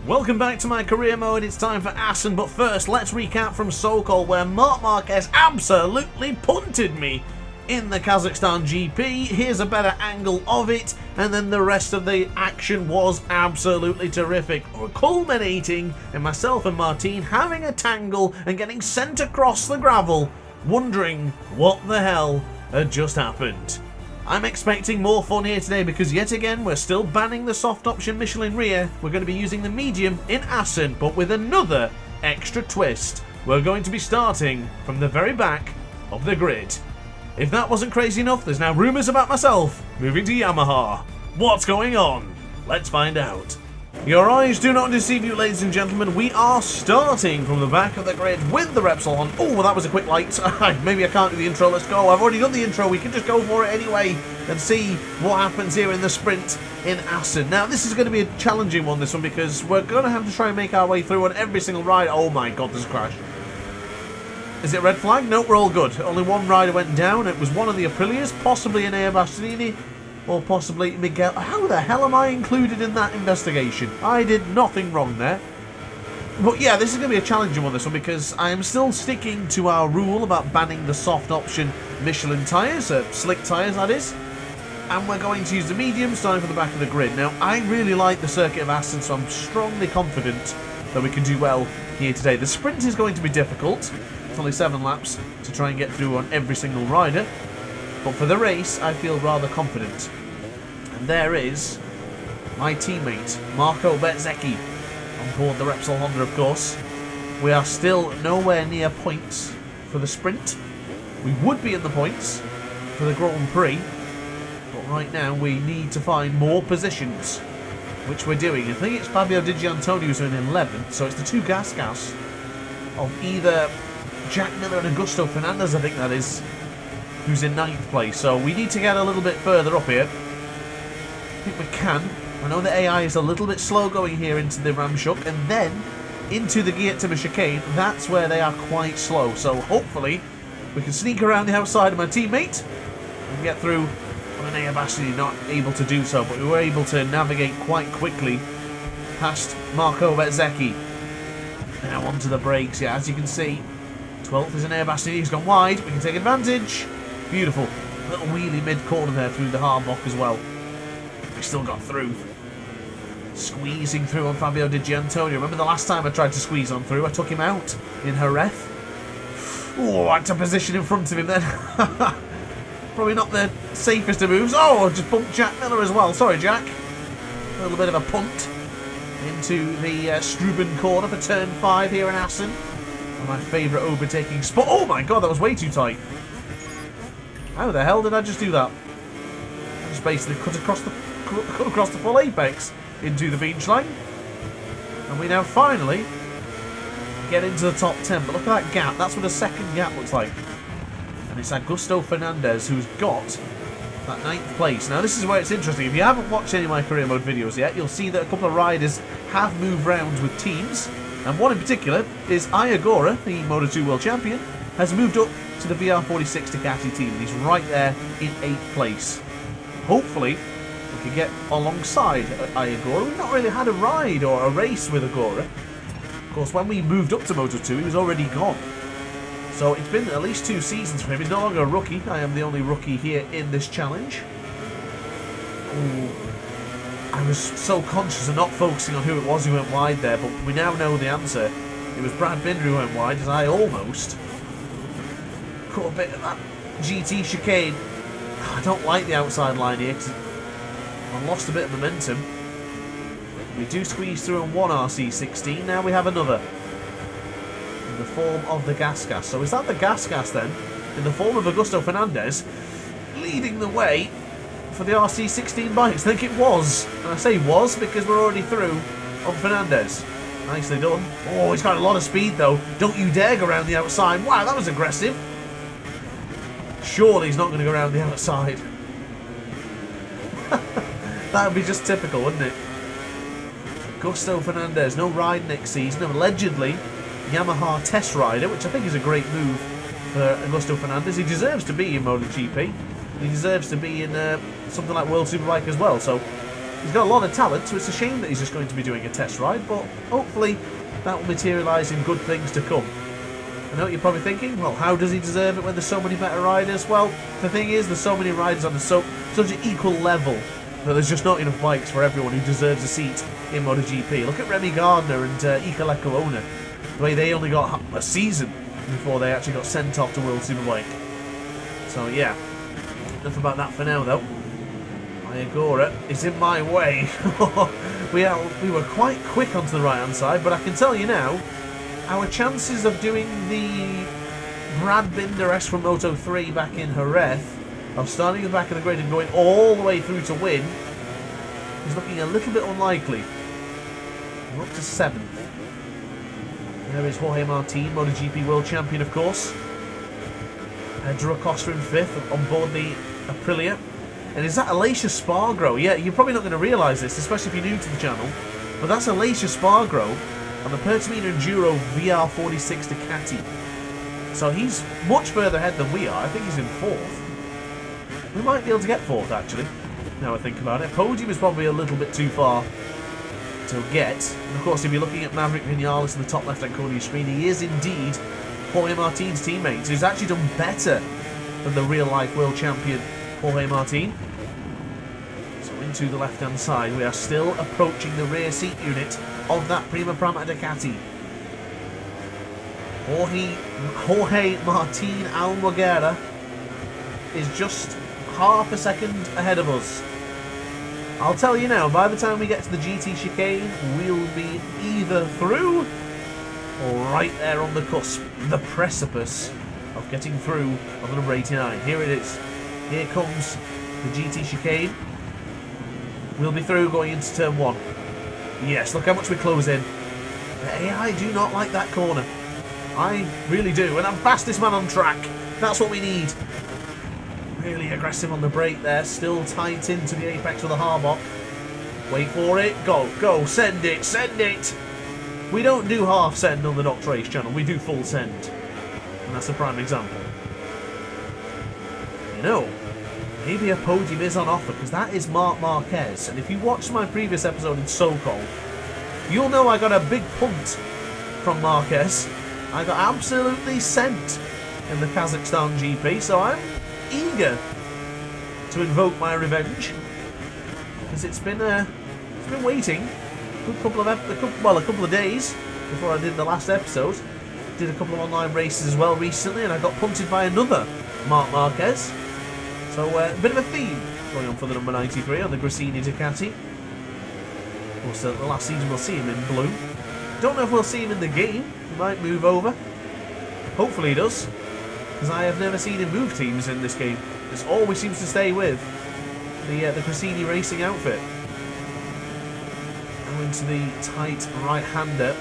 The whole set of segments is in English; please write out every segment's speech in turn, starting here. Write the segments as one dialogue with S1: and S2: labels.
S1: Welcome back to my career mode. It's time for Assen, but first let's recap from Sokol, where Marc Marquez absolutely punted me in the Kazakhstan GP. Here's a better angle of it, and then the rest of the action was absolutely terrific, culminating in myself and Martin having a tangle and getting sent across the gravel, wondering what the hell had just happened. I'm expecting more fun here today because yet again we're still banning the soft option Michelin rear. We're going to be using the medium in Assen, but with another extra twist. We're going to be starting from the very back of the grid. If that wasn't crazy enough, there's now rumours about myself moving to Yamaha. What's going on? Let's find out. Your eyes do not deceive you, ladies and gentlemen. We are starting from the back of the grid with the Repsol on. Oh, that was a quick light. Maybe I can't do the intro. Let's go. I've already done the intro. We can just go for it anyway and see what happens here in the sprint in Assen. Now, this is going to be a challenging one, this one, because we're going to have to try and make our way through on every single ride. Oh my god, there's a crash. Is it red flag? Nope, we're all good. Only one rider went down. It was one of the Aprilias, possibly an Air Bastianini, or possibly Miguel. How the hell am I included in that investigation? I did nothing wrong there. But yeah, this is going to be a challenging one, this one, because I am still sticking to our rule about banning the soft option Michelin tyres, slick tyres that is. And we're going to use the medium, starting from the back of the grid. Now, I really like the circuit of Assen, so I'm strongly confident that we can do well here today. The sprint is going to be difficult. It's only 7 laps to try and get through on every single rider. But for the race, I feel rather confident. And there is my teammate, Marco Bezzecchi, on board the Repsol Honda, of course. We are still nowhere near points for the sprint. We would be in the points for the Grand Prix, but right now we need to find more positions, which we're doing. I think it's Fabio Di Giannantonio who's in 11th, so it's the two gas of either Jack Miller and Augusto Fernandez, I think that is, who's in 9th place. So we need to get a little bit further up here. I think we can. I know the AI is a little bit slow going here into the Ramshook and then into the Giettima chicane. That's where they are quite slow. So hopefully we can sneak around the outside of my teammate and get through on an Air Bastianini, not able to do so, but we were able to navigate quite quickly past Marco Bezzecchi. Now onto the brakes. Yeah, as you can see, 12th is an Air Bastianini. He's gone wide. We can take advantage. Beautiful. Little wheelie mid-corner there through the hardlock as well. We still got through. Squeezing through on Fabio Di Giannantonio. Remember the last time I tried to squeeze on through? I took him out in Jerez. Oh, I had to position in front of him then. Probably not the safest of moves. Oh, I just bumped Jack Miller as well. Sorry, Jack. A little bit of a punt into the Struben corner for turn 5 here in Assen. One of my favourite overtaking spot. Oh my god, that was way too tight. How the hell did I just do that? I just basically cut across the full apex into the Beachline. And we now finally get into the top 10. But look at that gap. That's what a second gap looks like. And it's Augusto Fernandez who's got that 9th place. Now this is where it's interesting. If you haven't watched any of my career mode videos yet, you'll see that a couple of riders have moved rounds with teams. And one in particular is Iagora, the Moto2 World Champion, has moved up to the VR46 Ducati team. And he's right there in 8th place. Hopefully we can get alongside Iagora. We've not really had a ride or a race with Agora. Of course, when we moved up to Moto2, he was already gone. So it's been at least 2 seasons for him. He's no longer a rookie. I am the only rookie here in this challenge. Ooh. I was so conscious of not focusing on who it was who went wide there, but we now know the answer. It was Brad Binder who went wide, as I almost caught a bit of that GT chicane. I don't like the outside line here because I lost a bit of momentum. We do squeeze through on one RC16. Now we have another in the form of the gas. So is that the gas then? In the form of Augusto Fernandez leading the way for the RC16 bikes. I think it was. And I say was because we're already through on Fernandez. Nicely done. Oh, he's got a lot of speed though. Don't you dare go around the outside. Wow, that was aggressive. Surely he's not going to go around the outside. That would be just typical, wouldn't it? Augusto Fernandez, no ride next season. Allegedly, Yamaha test rider, which I think is a great move for Augusto Fernandez. He deserves to be in MotoGP. He deserves to be in something like World Superbike as well. So He's got a lot of talent, so it's a shame that he's just going to be doing a test ride, but hopefully that will materialise in good things to come. I know what you're probably thinking, well, how does he deserve it when there's so many better riders? Well, the thing is, there's so many riders on such an equal level that there's just not enough bikes for everyone who deserves a seat in MotoGP. Look at Remy Gardner and Iker Lecuona, the way they only got a season before they actually got sent off to World Superbike. So yeah, enough about that for now though. Agora is in my way. we were quite quick onto the right hand side, but I can tell you now, our chances of doing the Brad Binder-esque from Moto 3 back in Jerez, of starting at the back of the grid and going all the way through to win, is looking a little bit unlikely. We're up to 7th. There is Jorge Martin, MotoGP World Champion, of course. Pedro Acosta in 5th on board the Aprilia. And is that Alessia Spargro? Yeah, you're probably not going to realise this, especially if you're new to the channel, but that's Alessia Spargro on the Pertamina Enduro VR46 Ducati. So he's much further ahead than we are. I think he's in 4th. We might be able to get 4th, actually, now I think about it. Podium is probably a little bit too far to get. And of course, if you're looking at Maverick Vinales in the top left-hand corner of your screen, he is indeed Jorge Martin's teammate. So he's actually done better than the real-life world champion Jorge Martin. So into the left-hand side, we are still approaching the rear seat unit of that Prima Prama Ducati. Jorge Martin Almoguera is just half a second ahead of us. I'll tell you now, by the time we get to the GT chicane, we'll be either through or right there on the cusp, the precipice of getting through on the number 89. Here it is. Here comes the GT chicane. We'll be through going into turn 1. Yes, look how much we close in. The AI do not like that corner. I really do. And I'm fastest man on track. That's what we need. Really aggressive on the brake there. Still tight into the apex with a Harbock. Wait for it. Go, go. Send it. Send it. We don't do half send on the DrAce channel. We do full send. And that's a prime example. You know, maybe a podium is on offer, because that is Marc Marquez. And if you watched my previous episode in Sokol, you'll know I got a big punt from Marquez. I got absolutely sent in the Kazakhstan GP, so I'm eager to invoke my revenge, because it's been waiting a couple of days before I did the last episode. Did a couple of online races as well recently, and I got punted by another Marc Marquez. So a bit of a theme going on for the number 93 on the Gresini Ducati. Of course, the last season we'll see him in blue. Don't know if we'll see him in the game. He might move over. Hopefully he does, because I have never seen him move teams in this game. It always seems to stay with the Gresini Racing outfit. Now into the tight right-hander.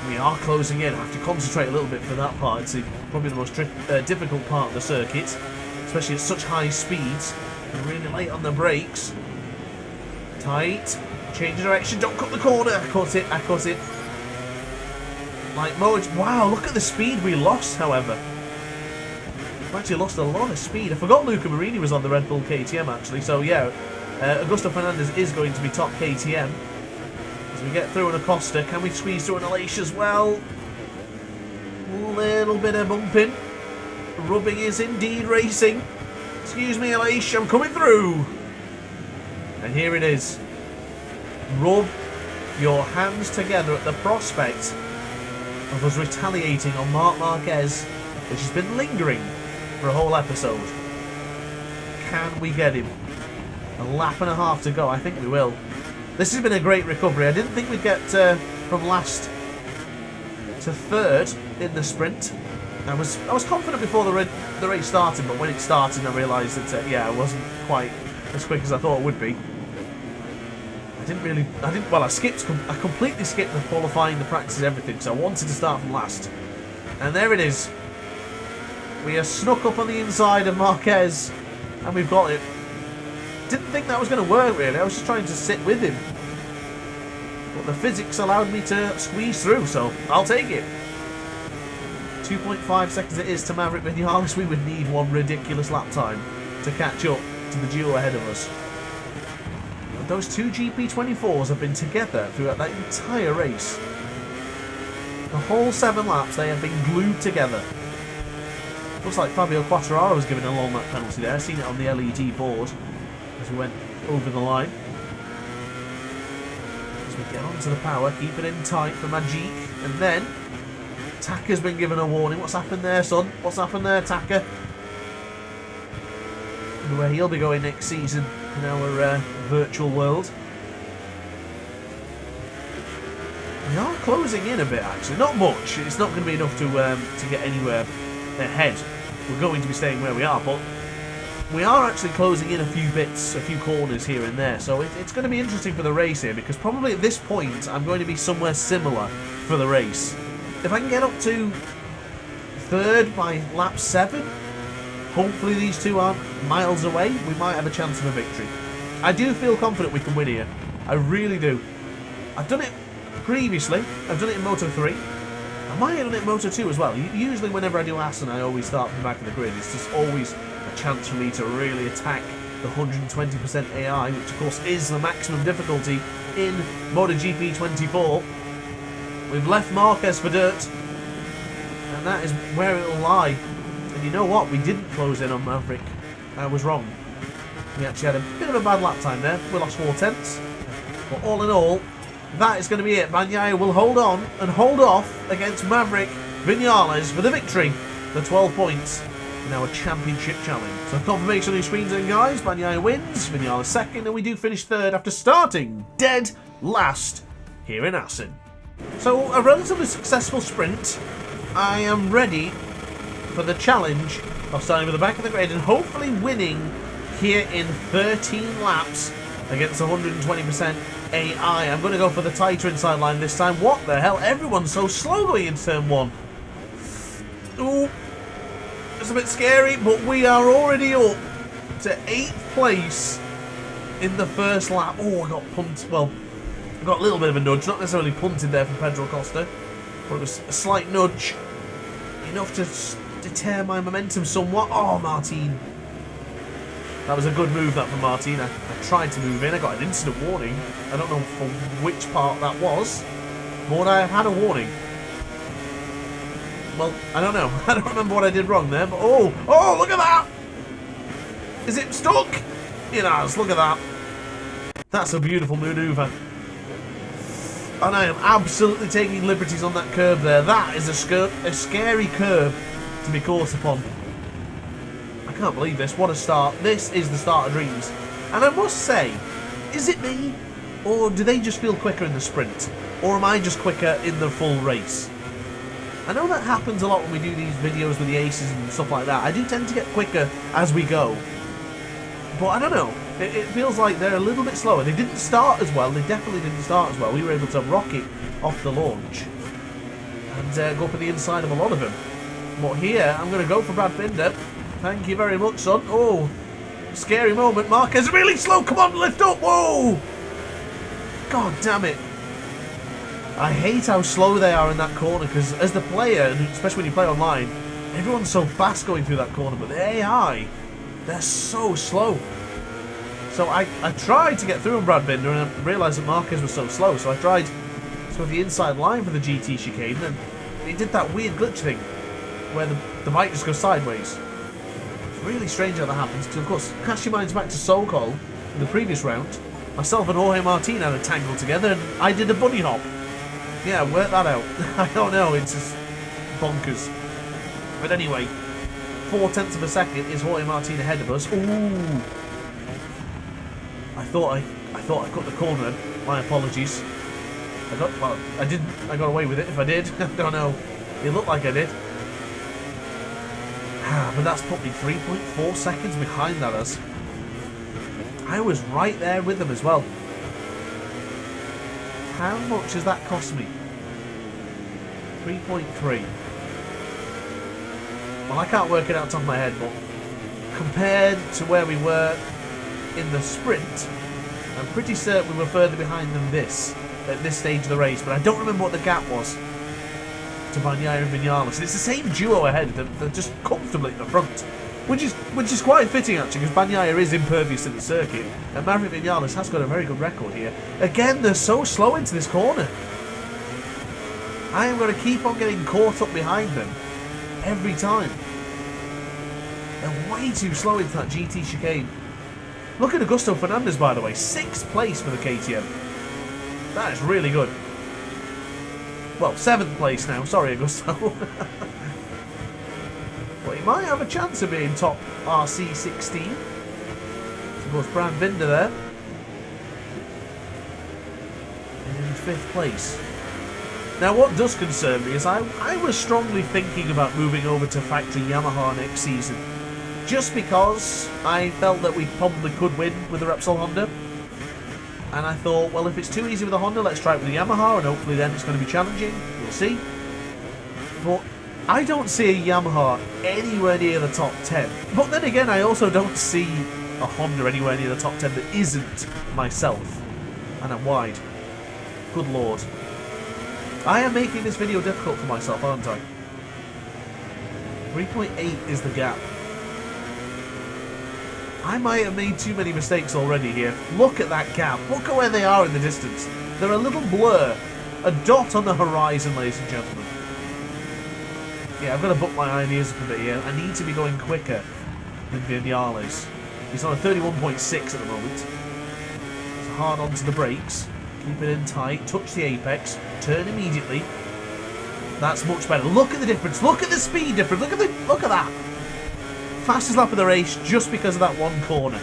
S1: We are closing in. I have to concentrate a little bit for that part. It's probably the most difficult part of the circuit, especially at such high speeds. We're really late on the brakes. Tight. Change direction. Don't cut the corner. I caught it. I caught it. Like Mo. Wow, look at the speed we lost, however. We've actually lost a lot of speed. I forgot Luca Marini was on the Red Bull KTM, actually. So, yeah, Augusto Fernandez is going to be top KTM. As we get through an Acosta, can we squeeze through an Alessia as well? Little bit of bumping. Rubbing is indeed racing. Excuse me, Alessia, I'm coming through. And here it is. Rub your hands together at the prospect of us retaliating on Marc Marquez, which has been lingering for a whole episode. Can we get him? A lap and a half to go. I think we will. This has been a great recovery. I didn't think we'd get from last to 3rd in the sprint. I was confident before the race started, but when it started, I realised that yeah, I wasn't quite as quick as I thought it would be. I completely skipped the qualifying, the practice, everything. So I wanted to start from last, and there it is. We are snuck up on the inside of Marquez, and we've got it. Didn't think that was going to work, really. I was just trying to sit with him. But the physics allowed me to squeeze through, so I'll take it. 2.5 seconds it is to Maverick Vinales. We would need one ridiculous lap time to catch up to the duo ahead of us. those two GP24s have been together throughout that entire race. The whole 7 laps, they have been glued together. Looks like Fabio Quartararo was given a long lap penalty there. I've seen it on the LED board as we went over the line. As we get onto the power, keep it in tight for Magic. And then, Taka's been given a warning. What's happened there, son? What's happened there, Taka? Where he'll be going next season in our virtual world. We are closing in a bit, actually. Not much. It's not going to be enough to get anywhere ahead. We're going to be staying where we are, but we are actually closing in a few bits, a few corners here and there. So it's going to be interesting for the race here, because probably at this point I'm going to be somewhere similar for the race. If I can get up to 3rd by lap 7, hopefully these two aren't miles away, we might have a chance of a victory. I do feel confident we can win here. I really do. I've done it previously. I've done it in Moto 3. I might have done it in Moto 2 as well. Usually whenever I do Assen, I always start from the back of the grid. It's just always a chance for me to really attack the 120% AI, which of course is the maximum difficulty in MotoGP 24. We've left Marquez for dirt, and that is where it will lie. And you know what? We didn't close in on Maverick. I was wrong. We actually had a bit of a bad lap time there. We lost 4 tenths. But all in all, that is going to be it. Bagnaia will hold on and hold off against Maverick Vinales for the victory. The 12 points in our championship challenge. So confirmation on your screens then, guys. Bagnaia wins, Vinales second, and we do finish 3rd after starting dead last here in Assen. So a relatively successful sprint. I am ready for the challenge of starting with the back of the grid and hopefully winning here in 13 laps against 120% AI. I'm going to go for the tighter inside line this time. What the hell? Everyone's so slow going in turn 1. Ooh, it's a bit scary, but we are already up to 8th place in the first lap. Oh, I got pumped. Well, I got a little bit of a nudge, not necessarily punted there from Pedro Costa, but it was a slight nudge, enough to deter my momentum somewhat. Oh, Martin. That was a good move, that from Martin. I tried to move in. I got an instant warning. I don't know for which part that was, but I had a warning. Well, I don't know. I don't remember what I did wrong there, but oh, look at that! Is it stuck? It has, look at that. That's a beautiful manoeuvre. And I am absolutely taking liberties on that curb there. That is a scary curb to be caught upon. I can't believe this. What a start. This is the start of dreams. And I must say, is it me? Or do they just feel quicker in the sprint? Or am I just quicker in the full race? I know that happens a lot when we do these videos with the aces and stuff like that. I do tend to get quicker as we go. But I don't know. It feels like they're a little bit slower. They didn't start as well. They definitely didn't start as well. We were able to rocket off the launch and go for the inside of a lot of them. But here, I'm going to go for Brad Binder. Thank you very much, son. Oh, scary moment. Marquez really slow. Come on, lift up. Whoa. God damn it. I hate how slow they are in that corner, because as the player, and especially when you play online, everyone's so fast going through that corner, but the AI, they're so slow. So I tried to get through on Brad Binder, and I realised that Marquez was so slow, so I tried to go the inside line for the GT chicane, and it did that weird glitch thing, where the bike just goes sideways. It's really strange how that happens, because of course, cast your minds back to Sokol in the previous round. Myself and Jorge Martin had a tangle together, and I did a bunny hop. Yeah, work that out. I don't know, it's just bonkers. But anyway, 0.4 of a second is Jorge Martin ahead of us. Ooh. I thought I cut the corner. My apologies. I didn't. I got away with it. If I did, I don't know. It looked like I did. But that's put me 3.4 seconds behind that us. I was right there with them as well. How much has that cost me? 3.3. Well, I can't work it out top of my head, but compared to where we were in the sprint, I'm pretty certain we were further behind than this at this stage of the race, but I don't remember what the gap was to Bagnaia and Vinales. And it's the same duo ahead. They're just comfortably at the front. Which is quite fitting, actually, because Bagnaia is impervious to the circuit, and Maverick Vinales has got a very good record here. Again, they're so slow into this corner. I am going to keep on getting caught up behind them every time. They're way too slow into that GT chicane. Look at Augusto Fernandez, by the way. 6th place for the KTM. That is really good. Well, 7th place now. Sorry, Augusto. But he might have a chance of being top RC16. Of course, Brad Binder there. And in 5th place. Now, what does concern me is I was strongly thinking about moving over to factory Yamaha next season. Just because I felt that we probably could win with the Repsol Honda. And I thought, well, if it's too easy with the Honda, let's try it with the Yamaha, and hopefully then it's going to be challenging. We'll see. But I don't see a Yamaha anywhere near the top 10. But then again, I also don't see a Honda anywhere near the top 10 that isn't myself. And I'm wide. Good lord. I am making this video difficult for myself, aren't I? 3.8 is the gap. I might have made too many mistakes already here. Look at that gap. Look at where they are in the distance. They're a little blur. A dot on the horizon, ladies and gentlemen. Yeah, I've got to book my ideas up a bit here. I need to be going quicker than Vinales. He's on a 31.6 at the moment. So hard onto the brakes. Keep it in tight. Touch the apex. Turn immediately. That's much better. Look at the difference. Look at the speed difference. Look at that. Fastest lap of the race just because of that one corner.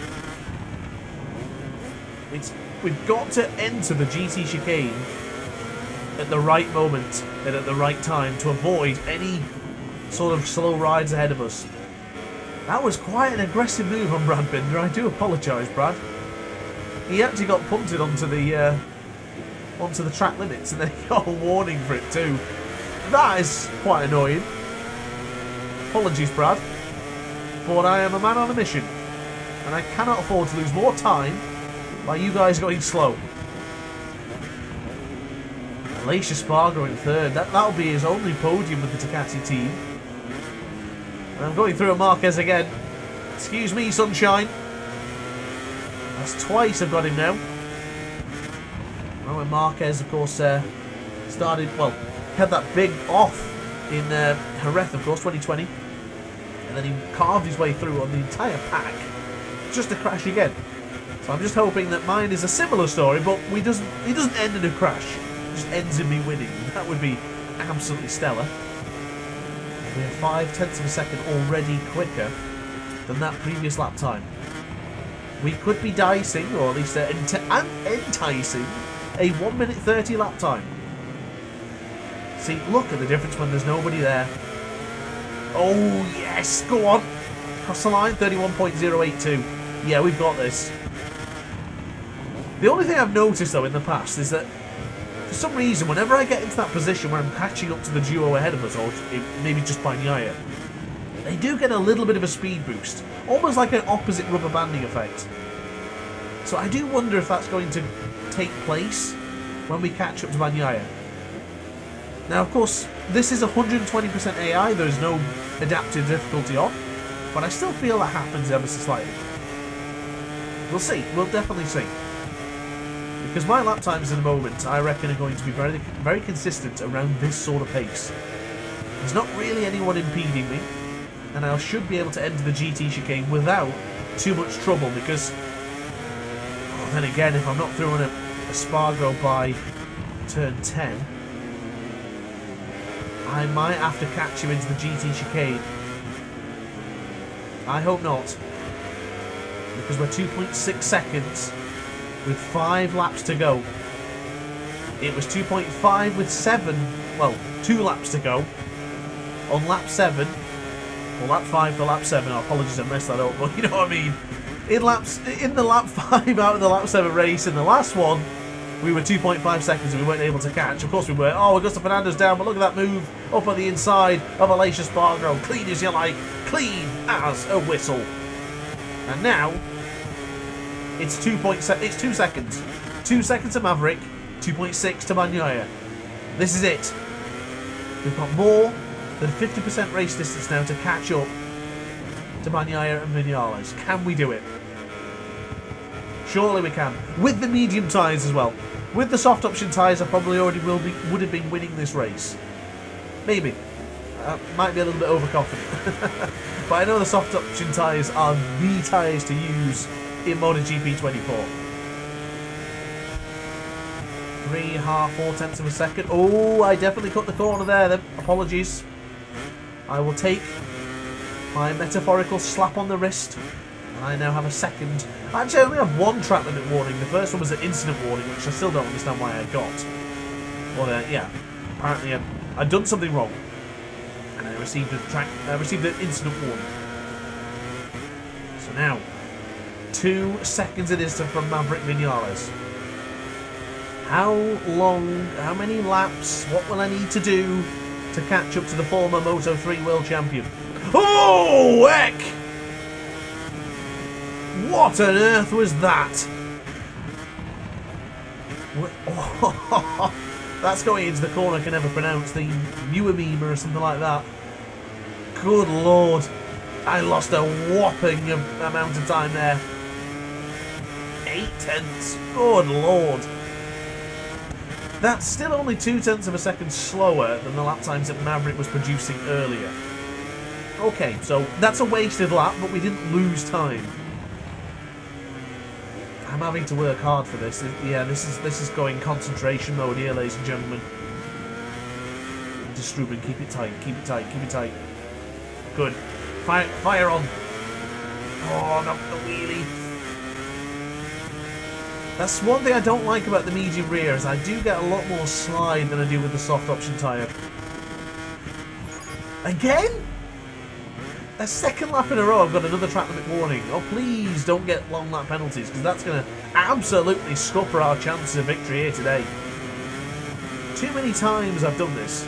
S1: We've got to enter the GT chicane at the right moment and at the right time to avoid any sort of slow rides ahead of us. That was quite an aggressive move on Brad Binder. I do apologise, Brad. He actually got punted onto the track limits, and then he got a warning for it too. That is quite annoying. Apologies, Brad. But I am a man on a mission, and I cannot afford to lose more time by you guys going slow. Aleix Espargaro in 3rd. That'll be his only podium with the Ducati team. And I'm going through a Marquez again. Excuse me, sunshine. That's twice I've got him now. Well, when Marquez, of course, started, well, had that big off in Jerez, of course, 2020. And then he carved his way through on the entire pack just to crash again. So I'm just hoping that mine is a similar story, but it doesn't end in a crash. It just ends in me winning. That would be absolutely stellar. We have 5/10 of a second already quicker than that previous lap time. We could be dicing, or at least enticing, a 1 minute 30 lap time. See, look at the difference when there's nobody there. Oh, yes, go on. Cross the line, 31.082. Yeah, we've got this. The only thing I've noticed, though, in the past is that for some reason, whenever I get into that position where I'm catching up to the duo ahead of us, or maybe just by Bagnaia, they do get a little bit of a speed boost. Almost like an opposite rubber banding effect. So I do wonder if that's going to take place when we catch up to Bagnaia. Now, of course, this is 120% AI. There's no adaptive difficulty on. But I still feel that happens ever so slightly. We'll see. We'll definitely see. Because my lap times in the moment, I reckon, are going to be very, very consistent around this sort of pace. There's not really anyone impeding me. And I should be able to enter the GT chicane without too much trouble. Because, well, then again, if I'm not throwing a Espargaro by turn 10... I might have to catch him into the GT chicane. I hope not. Because we're 2.6 seconds with 5 laps to go. It was 2.5 with 7, well, 2 laps to go. On lap 7, or lap 5 for lap 7, apologies I messed that up, but you know what I mean. In the lap 5 out of the lap 7 race, in the last one, we were 2.5 seconds and we weren't able to catch. Of course we were. Oh, Augusto Fernandez down, but look at that move up on the inside of Aleix Espargaro. Clean as you like. Clean as a whistle. And now, it's 2 seconds. 2 seconds to Maverick, 2.6 to Bagnaia. This is it. We've got more than 50% race distance now to catch up to Bagnaia and Vinales. Can we do it? Surely we can. With the medium tyres as well. With the soft option tyres, I probably already would have been winning this race. Maybe. Might be a little bit overconfident. But I know the soft option tyres are the tyres to use in MotoGP 24. 3.5-4 of a second. Oh, I definitely cut the corner there then. Apologies. I will take my metaphorical slap on the wrist. And I now have a second. Actually, I only have one track limit warning. The first one was an incident warning, which I still don't understand why I got. Well, yeah. Apparently I'd done something wrong. And I received an incident warning. So now, 2 seconds it is from Maverick Vinales. How many laps, what will I need to do to catch up to the former Moto3 World Champion? Oh, heck! What on earth was that? That's going into the corner I can never pronounce, the Uemima or something like that. Good lord. I lost a whopping amount of time there. 0.8. Good lord. That's still only 0.2 of a second slower than the lap times that Maverick was producing earlier. Okay, so that's a wasted lap, but we didn't lose time. I'm having to work hard for this. Yeah, this is going concentration mode here, ladies and gentlemen. Just Struben, keep it tight, keep it tight, keep it tight. Good. Fire on. Oh, not the wheelie. That's one thing I don't like about the medium rear, is I do get a lot more slide than I do with the soft option tyre. Again? A second lap in a row I've got another track limit warning. Oh, please don't get long lap penalties, because that's going to absolutely scupper our chances of victory here today. Too many times I've done this.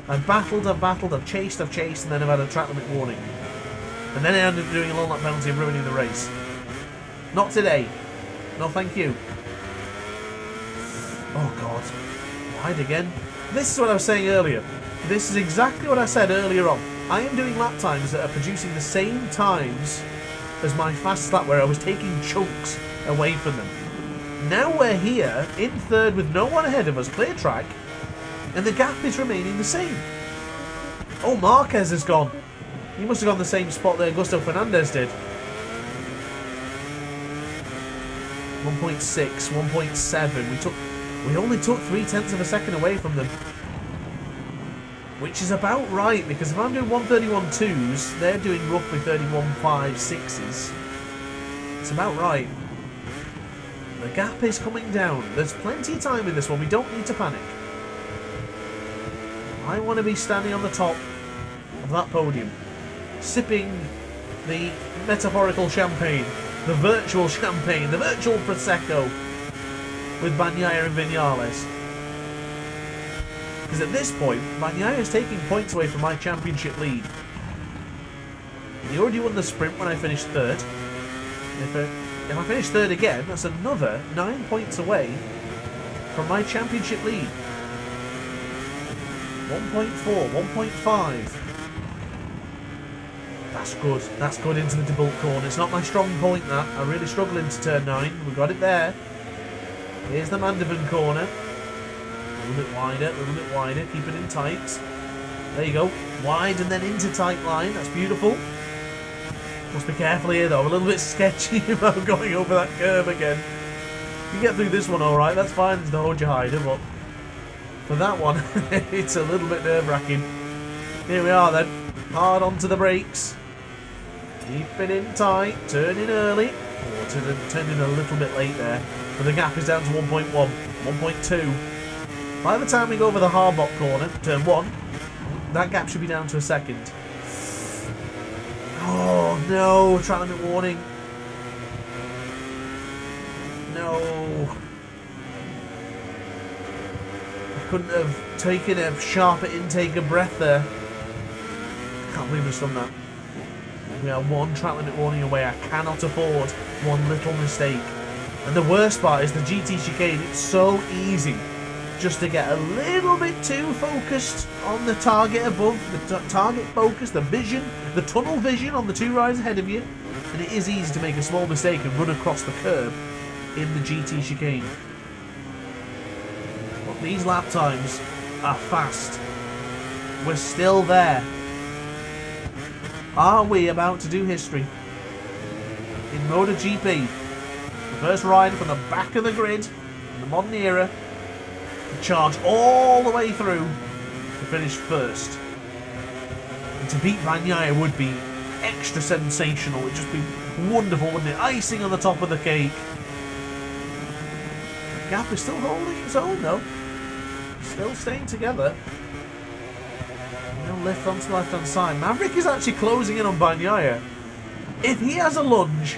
S1: I've battled, I've chased, and then I've had a track limit warning. And then I ended up doing a long lap penalty and ruining the race. Not today. No, thank you. Oh, God. Wide again. This is what I was saying earlier. This is exactly what I said earlier on. I am doing lap times that are producing the same times as my fastest lap, where I was taking chunks away from them. Now we're here, in third with no one ahead of us, clear track, and the gap is remaining the same. Oh, Marquez has gone. He must have gone the same spot that Augusto Fernandez did. 1.6, 1.7. We only took 0.3 of a second away from them. Which is about right, because if I'm doing 1:31.2s, they're doing roughly 31.56s. It's about right. The gap is coming down. There's plenty of time in this one. We don't need to panic. I want to be standing on the top of that podium, sipping the metaphorical champagne, the virtual champagne, the virtual Prosecco with Bagnaia and Vinales. Because at this point, Bagnaia is taking points away from my championship lead. He already won the sprint when I finished third. If I finish third again, that's another 9 points away from my championship lead. 1.4, 1.5. That's good. That's good into the debult corner. It's not my strong point, that. I really struggle into turn 9. We got it there. Here's the Mandovan corner. A little bit wider, keep it in tight. There you go, wide and then into tight line, that's beautiful. Must be careful here though, I'm a little bit sketchy about going over that curve again. You get through this one alright, that's fine, it's the Hoja, but for that one, it's a little bit nerve-wracking. Here we are then, hard onto the brakes. Keep it in tight, turn in early. Oh, turn in a little bit late there, but the gap is down to 1.1, 1.2. By the time we go over the Harbot corner, turn 1, that gap should be down to a second. Oh no, track limit warning. No. I couldn't have taken a sharper intake of breath there. I can't believe I've done that. We are one track limit warning away. I cannot afford one little mistake. And the worst part is the GT chicane. It's so easy just to get a little bit too focused on the target above, the target focus, the vision, the tunnel vision on the two rides ahead of you. And it is easy to make a small mistake and run across the curb in the GT chicane. But these lap times are fast. We're still there. Are we about to do history? In MotoGP, the first ride from the back of the grid in the modern era, to charge all the way through to finish first. And to beat Bagnaia would be extra sensational. It would just be wonderful, wouldn't it? Icing on the top of the cake. The gap is still holding its own though. Still staying together. No lift onto the left hand side. Maverick is actually closing in on Bagnaia. If he has a lunge,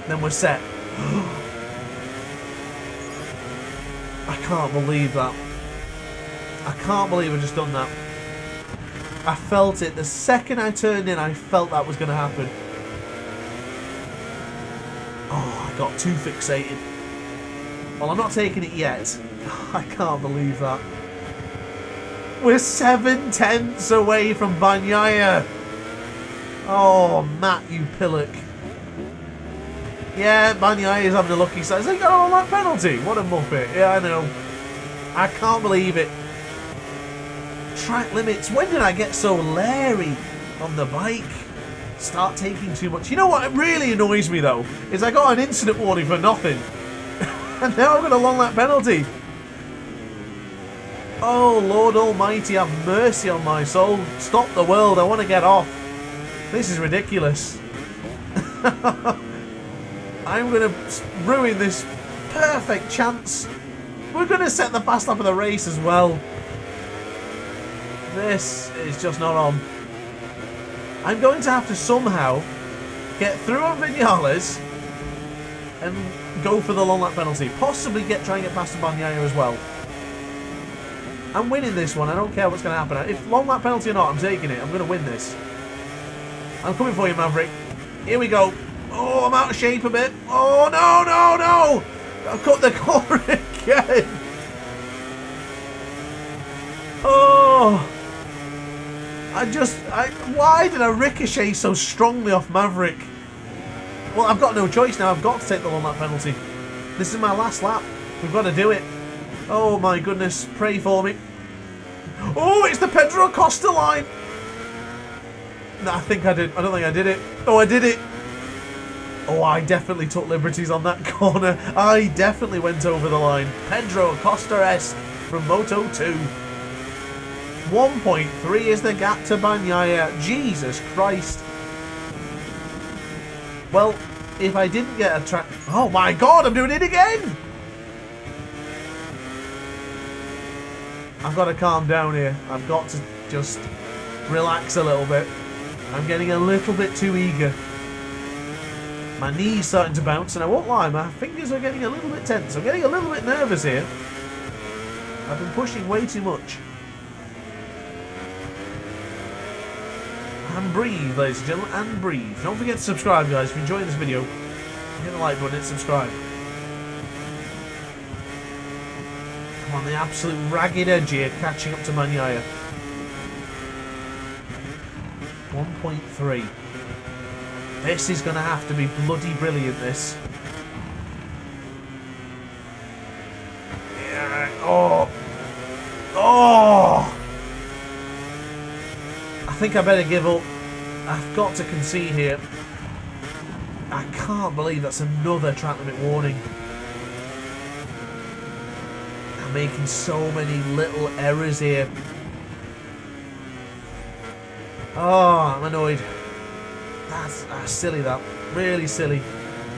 S1: then we're set. I can't believe that. I can't believe I've just done that. I felt it. The second I turned in, I felt that was going to happen. Oh, I got too fixated. Well, I'm not taking it yet. I can't believe that. We're 7/10 away from Bagnaia. Oh, Matt, you pillock. Yeah, Bagnaia is having a lucky side. He got all that penalty. What a muppet. Yeah, I know. I can't believe it. Track limits. When did I get so leery on the bike? Start taking too much. You know what really annoys me though? Is I got an incident warning for nothing. And now I've got a long lap penalty. Oh, Lord Almighty, have mercy on my soul. Stop the world. I want to get off. This is ridiculous. I'm going to ruin this perfect chance. We're going to set the fast lap of the race as well. This is just not on. I'm going to have to somehow get through on Vinales and go for the long lap penalty. Possibly try and get past Bagnaia as well. I'm winning this one. I don't care what's going to happen. If long lap penalty or not, I'm taking it. I'm going to win this. I'm coming for you, Maverick. Here we go. Oh, I'm out of shape a bit. Oh, no, no, no. I've cut the corner again. Oh. Why did I ricochet so strongly off Maverick? Well, I've got no choice now. I've got to take the long lap penalty. This is my last lap. We've got to do it. Oh, my goodness. Pray for me. Oh, it's the Pedro Costa line. No, I think I did. I don't think I did it. Oh, I did it. Oh, I definitely took liberties on that corner. I definitely went over the line. Pedro Costa-esque from Moto 2. 1.3 is the gap to Bagnaia. Jesus Christ. Well, if I didn't get a track... Oh my God, I'm doing it again! I've got to calm down here. I've got to just relax a little bit. I'm getting a little bit too eager. My knee's starting to bounce, and I won't lie, my fingers are getting a little bit tense. I'm getting a little bit nervous here. I've been pushing way too much. And breathe, ladies and gentlemen, and breathe. Don't forget to subscribe, guys. If you're enjoying this video, hit the like button and subscribe. I'm on the absolute ragged edge here, catching up to Bagnaia. 1.3. This is going to have to be bloody brilliant, this. Yeah. Oh. Oh. I think I better give up. I've got to concede here. I can't believe that's another track limit warning. I'm making so many little errors here. Oh, I'm annoyed. That's silly, that. Really silly.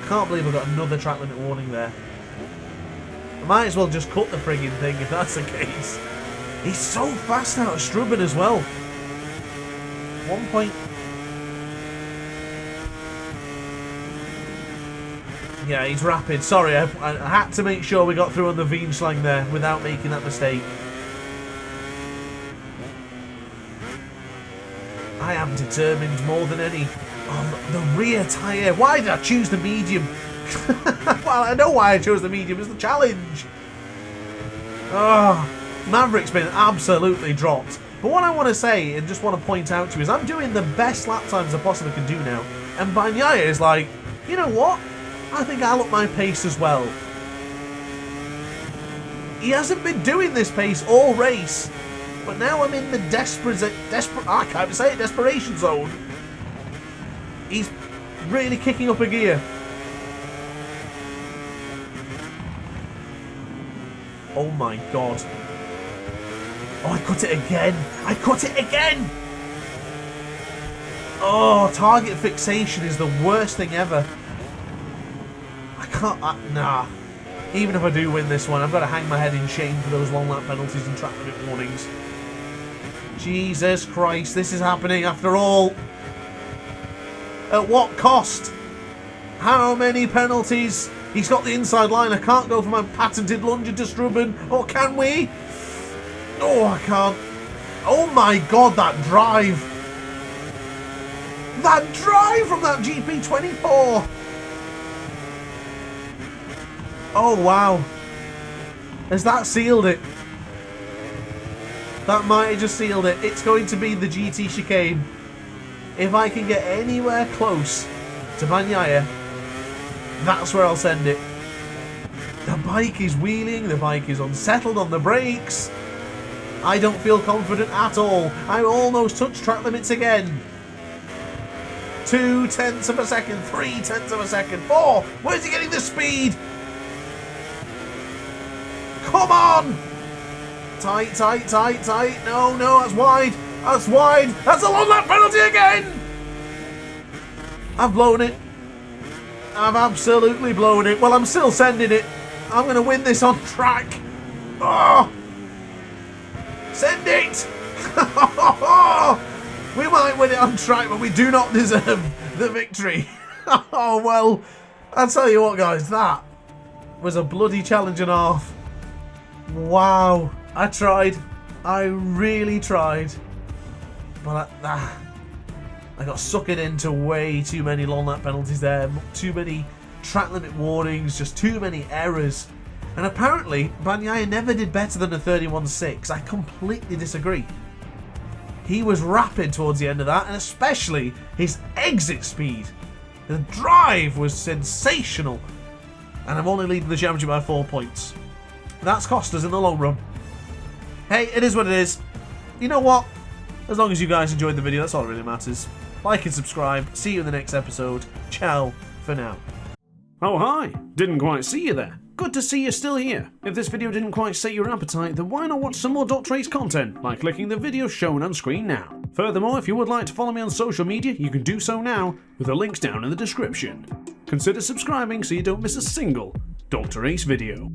S1: Can't believe I've got another track limit warning there. I might as well just cut the frigging thing if that's the case. He's so fast out of Strubben as well. 1 point. Yeah, he's rapid. Sorry, I had to make sure we got through on the Wien-Schlang there without making that mistake. I am determined more than any. Oh, the rear tyre. Why did I choose the medium? Well, I know why I chose the medium. It's the challenge. Maverick's been absolutely dropped. But what I want to say and just want to point out to you is I'm doing the best lap times I possibly can do now. And Bagnaia is like, you know what? I think I'll up my pace as well. He hasn't been doing this pace all race. But now I'm in the desperation zone. He's really kicking up a gear. Oh my god. Oh, I cut it again. I cut it again. Oh, target fixation is the worst thing ever. I can't... nah. Even if I do win this one, I've got to hang my head in shame for those long lap penalties and track limit warnings. Jesus Christ, this is happening after all. At what cost? How many penalties? He's got the inside line. I can't go for my patented lunge to Strubben. Or can we? Oh, I can't. Oh my god, that drive. That drive from that GP24. Oh, wow. Has that sealed it? That might have just sealed it. It's going to be the GT chicane. If I can get anywhere close to Bagnaia, that's where I'll send it. The bike is wheeling. The bike is unsettled on the brakes. I don't feel confident at all. I almost touched track limits again. 0.2 of a second. 0.3 of a second. 4. Where's he getting the speed? Come on! Tight, tight, tight, tight. No, no, that's wide. That's wide. That's a long lap penalty again! I've blown it. I've absolutely blown it. Well, I'm still sending it. I'm going to win this on track. Oh! Send it! We might win it on track, but we do not deserve the victory. Oh, well, I'll tell you what, guys. That was a bloody challenge and a half. Wow. I tried. I really tried. But I got suckered into way too many long lap penalties there. Too many track limit warnings. Just too many errors. And apparently, Bagnaia never did better than a 31.6. I completely disagree. He was rapid towards the end of that, and especially his exit speed. The drive was sensational. And I'm only leading the championship by 4 points. That's cost us in the long run. Hey, it is what it is. You know what? As long as you guys enjoyed the video, that's all that really matters. Like and subscribe. See you in the next episode. Ciao for now.
S2: Oh hi, didn't quite see you there. Good to see you're still here. If this video didn't quite sate your appetite, then why not watch some more DrAce content by clicking the video shown on screen now. Furthermore, if you would like to follow me on social media, you can do so now with the links down in the description. Consider subscribing so you don't miss a single DrAce video.